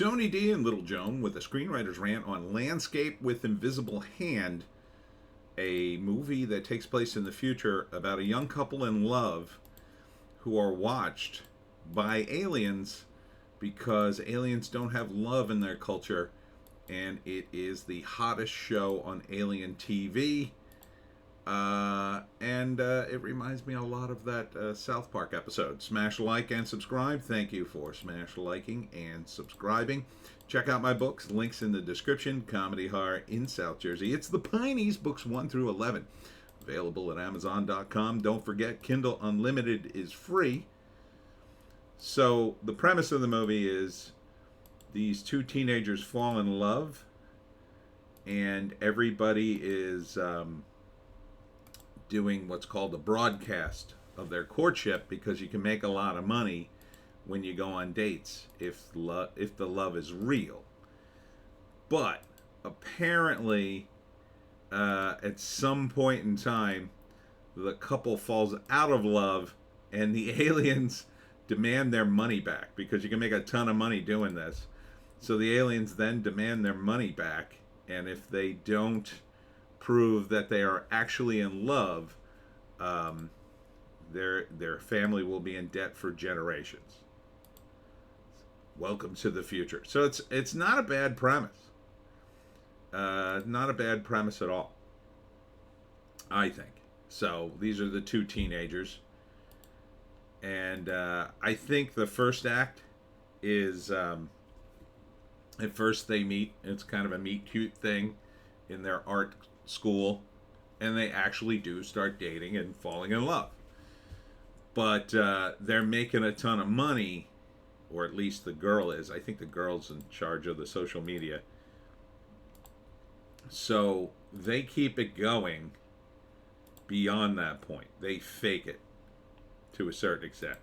Tony D and Little Joan with a screenwriter's rant on Landscape with Invisible Hand, a movie that takes place in the future about a young couple in love who are watched by aliens because aliens don't have love in their culture, and it is the hottest show on alien TV. And it reminds me a lot of that South Park episode. Smash like and subscribe. Thank you for smash liking and subscribing. Check out my books. Links in the description. Comedy Horror in South Jersey. It's the Pineys, books 1 through 11. Available at Amazon.com. Don't forget, Kindle Unlimited is free. So the premise of the movie is these two teenagers fall in love, and everybody is doing what's called a broadcast of their courtship, because you can make a lot of money when you go on dates if the love is real. But apparently, at some point in time, the couple falls out of love, and the aliens demand their money back, because you can make a ton of money doing this. So the aliens then demand their money back, and if they don't prove that they are actually in love, their family will be in debt for generations. Welcome to the future. So it's not a bad premise. Not a bad premise at all, I think. So these are the two teenagers, and I think the first act is at first they meet. It's kind of a meet cute thing in their art school, and they actually do start dating and falling in love. But they're making a ton of money, or at least the girl is. I think the girl's in charge of the social media. So they keep it going beyond that point. They fake it to a certain extent.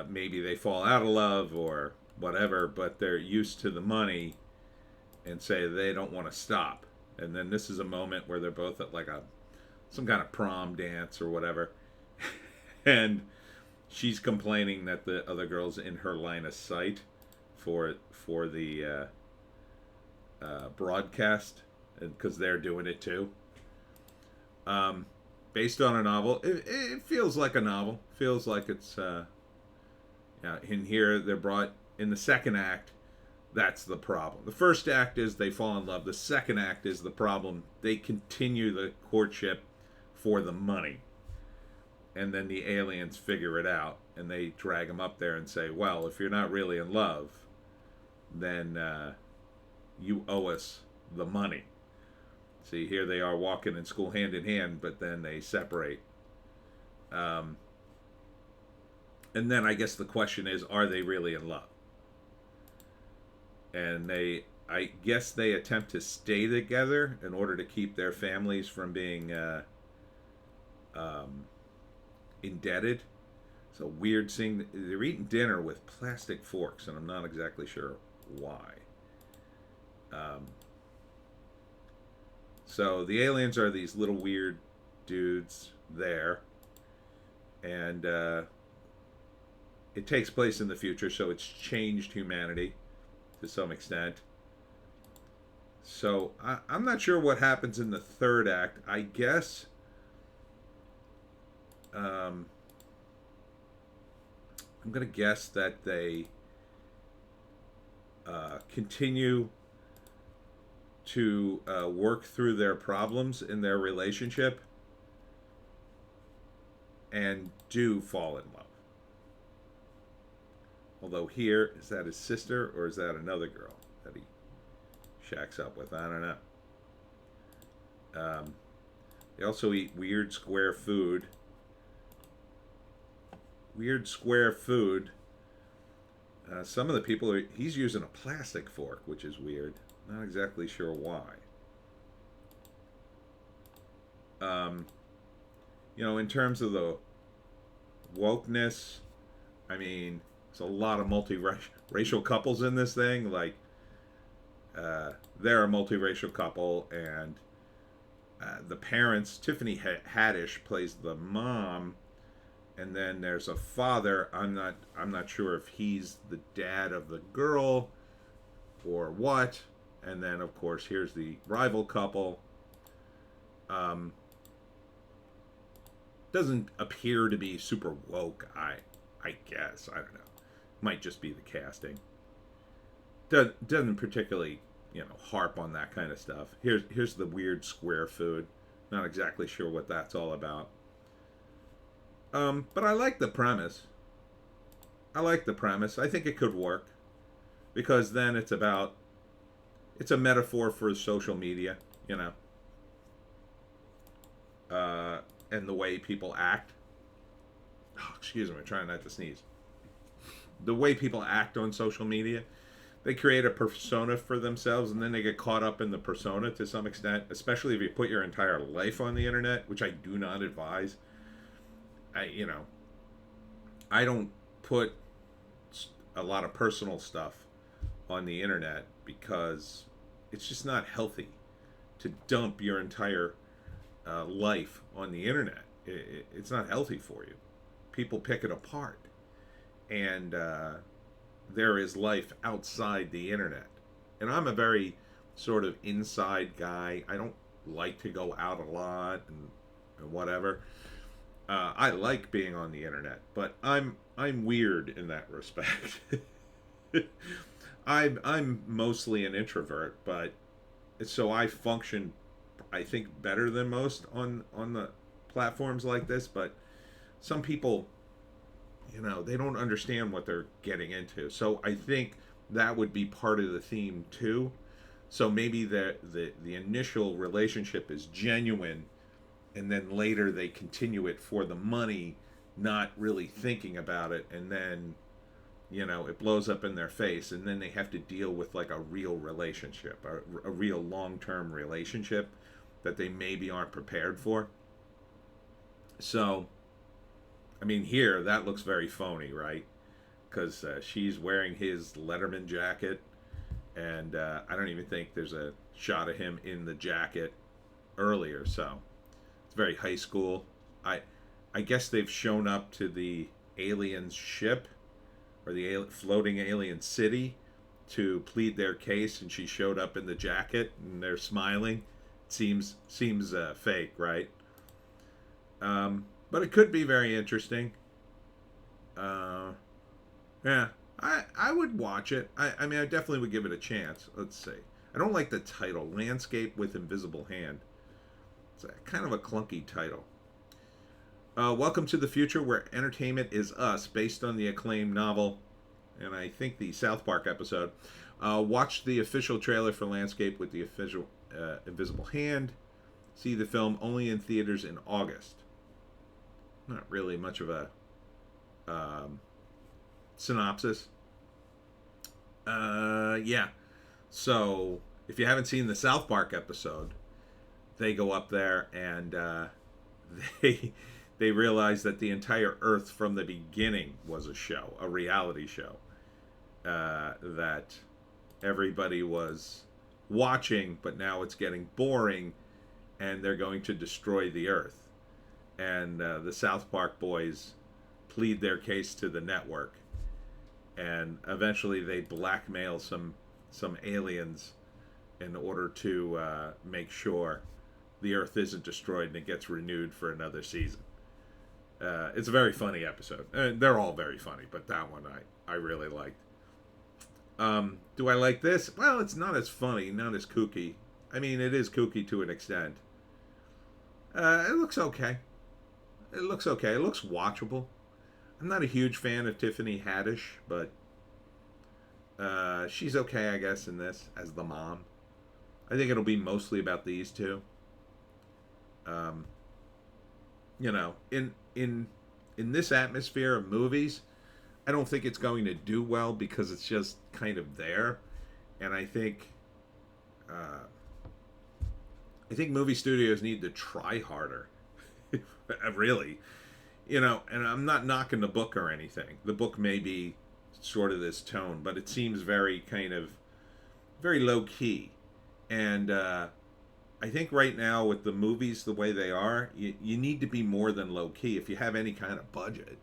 Maybe they fall out of love or whatever, but they're used to the money and say they don't want to stop. And then this is a moment where they're both at like some kind of prom dance or whatever, and she's complaining that the other girl's in her line of sight for the broadcast, because they're doing it too. Based on a novel, it feels like a novel. Feels like it's in here they're brought in the second act. That's the problem. The first act is they fall in love. The second act is the problem. They continue the courtship for the money. And then the aliens figure it out, and they drag them up there and say, well, if you're not really in love, then you owe us the money. See, here they are walking in school hand in hand, but then they separate. And then I guess the question is, are they really in love? And I guess they attempt to stay together in order to keep their families from being indebted. It's a weird thing. They're eating dinner with plastic forks, and I'm not exactly sure why. So the aliens are these little weird dudes there, and it takes place in the future, so it's changed humanity to some extent. So I'm not sure what happens in the third act. I guess I'm going to guess that they continue to work through their problems in their relationship and do fall in love. Although here, is that his sister or is that another girl that he shacks up with? I don't know. They also eat weird square food. Some of the people he's using a plastic fork, which is weird. Not exactly sure why. In terms of the wokeness, I mean, there's a lot of multiracial couples in this thing. Like, they're a multiracial couple, and the parents, Tiffany Haddish plays the mom, and then there's a father. I'm not sure if he's the dad of the girl or what. And then of course here's the rival couple. Um, doesn't appear to be super woke. I guess I don't know. Might just be the casting. Doesn't particularly harp on that kind of stuff. Here's the weird square food. Not exactly sure what that's all about. But I like the premise. I think it could work because then it's a metaphor for social media, and the way people act. Oh, excuse me, I'm trying not to sneeze. The way people act on social media, they create a persona for themselves and then they get caught up in the persona to some extent, especially if you put your entire life on the internet, which I do not advise. I don't put a lot of personal stuff on the internet because it's just not healthy to dump your entire life on the internet. It's not healthy for you. People pick it apart. And there is life outside the internet. And I'm a very sort of inside guy. I don't like to go out a lot and whatever. I like being on the internet, but I'm weird in that respect. I'm mostly an introvert, but so I function, I think, better than most on the platforms like this. But some people, they don't understand what they're getting into. So I think that would be part of the theme too. So maybe the initial relationship is genuine, and then later they continue it for the money, not really thinking about it, and then it blows up in their face, and then they have to deal with like a real relationship, a real long-term relationship that they maybe aren't prepared for. So I mean, here that looks very phony, right? Because she's wearing his Letterman jacket, and I don't even think there's a shot of him in the jacket earlier. So it's very high school. I guess they've shown up to the aliens ship or the floating alien city to plead their case, and she showed up in the jacket, and they're smiling. Seems fake, right? But it could be very interesting. Yeah, I would watch it. I mean, I definitely would give it a chance. Let's see. I don't like the title, Landscape with Invisible Hand. It's kind of a clunky title. Welcome to the Future, where entertainment is us, based on the acclaimed novel, and I think the South Park episode. Watch the official trailer for Landscape with the official Invisible Hand. See the film only in theaters in August. Not really much of a synopsis. Yeah. So if you haven't seen the South Park episode, they go up there and they realize that the entire Earth from the beginning was a show, a reality show that everybody was watching, but now it's getting boring, and they're going to destroy the Earth. And the South Park boys plead their case to the network, and eventually they blackmail some aliens in order to make sure the Earth isn't destroyed and it gets renewed for another season. It's a very funny episode. They're all very funny, but that one I really liked. Do I like this? Well, it's not as funny, not as kooky. I mean, it is kooky to an extent. It looks okay. It looks watchable. I'm not a huge fan of Tiffany Haddish, but she's okay, I guess, in this as the mom. I think it'll be mostly about these two. In this atmosphere of movies, I don't think it's going to do well because it's just kind of there, and I think movie studios need to try harder. Really, and I'm not knocking the book or anything. The book may be sort of this tone, but it seems very kind of very low key, and I think right now with the movies the way they are, you need to be more than low key if you have any kind of budget.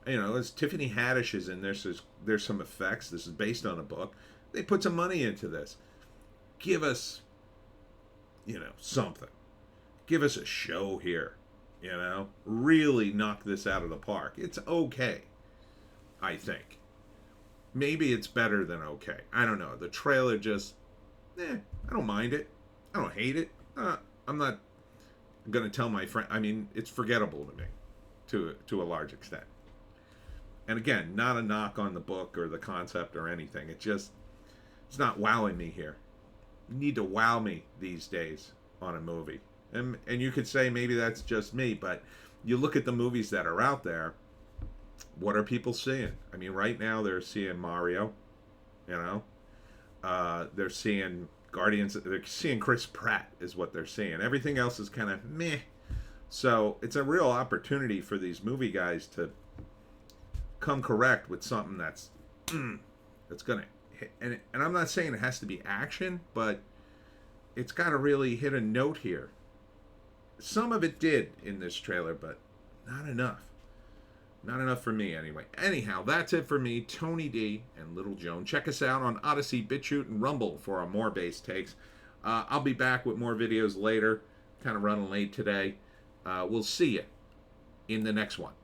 You know, as Tiffany Haddish is in there, so there's some effects. This is based on a book. They put some money into this. Give us, something. Give us a show here. Really knock this out of the park. It's okay, I think. Maybe it's better than okay. I don't know. The trailer just, I don't mind it. I don't hate it. I'm not going to tell my friend. I mean, it's forgettable to me to a large extent. And again, not a knock on the book or the concept or anything. It's not wowing me here. You need to wow me these days on a movie. And you could say maybe that's just me, but you look at the movies that are out there, what are people seeing? I mean, right now they're seeing Mario, they're seeing Guardians, they're seeing Chris Pratt is what they're seeing. Everything else is kind of meh. So it's a real opportunity for these movie guys to come correct with something that's gonna hit. And I'm not saying it has to be action, but it's got to really hit a note here. Some of it did in this trailer, but not enough. Not enough for me, anyway. Anyhow, that's it for me, Tony D and Little Joan. Check us out on Odysee, Bitchute, and Rumble for our more base takes. I'll be back with more videos later. Kind of running late today. We'll see you in the next one.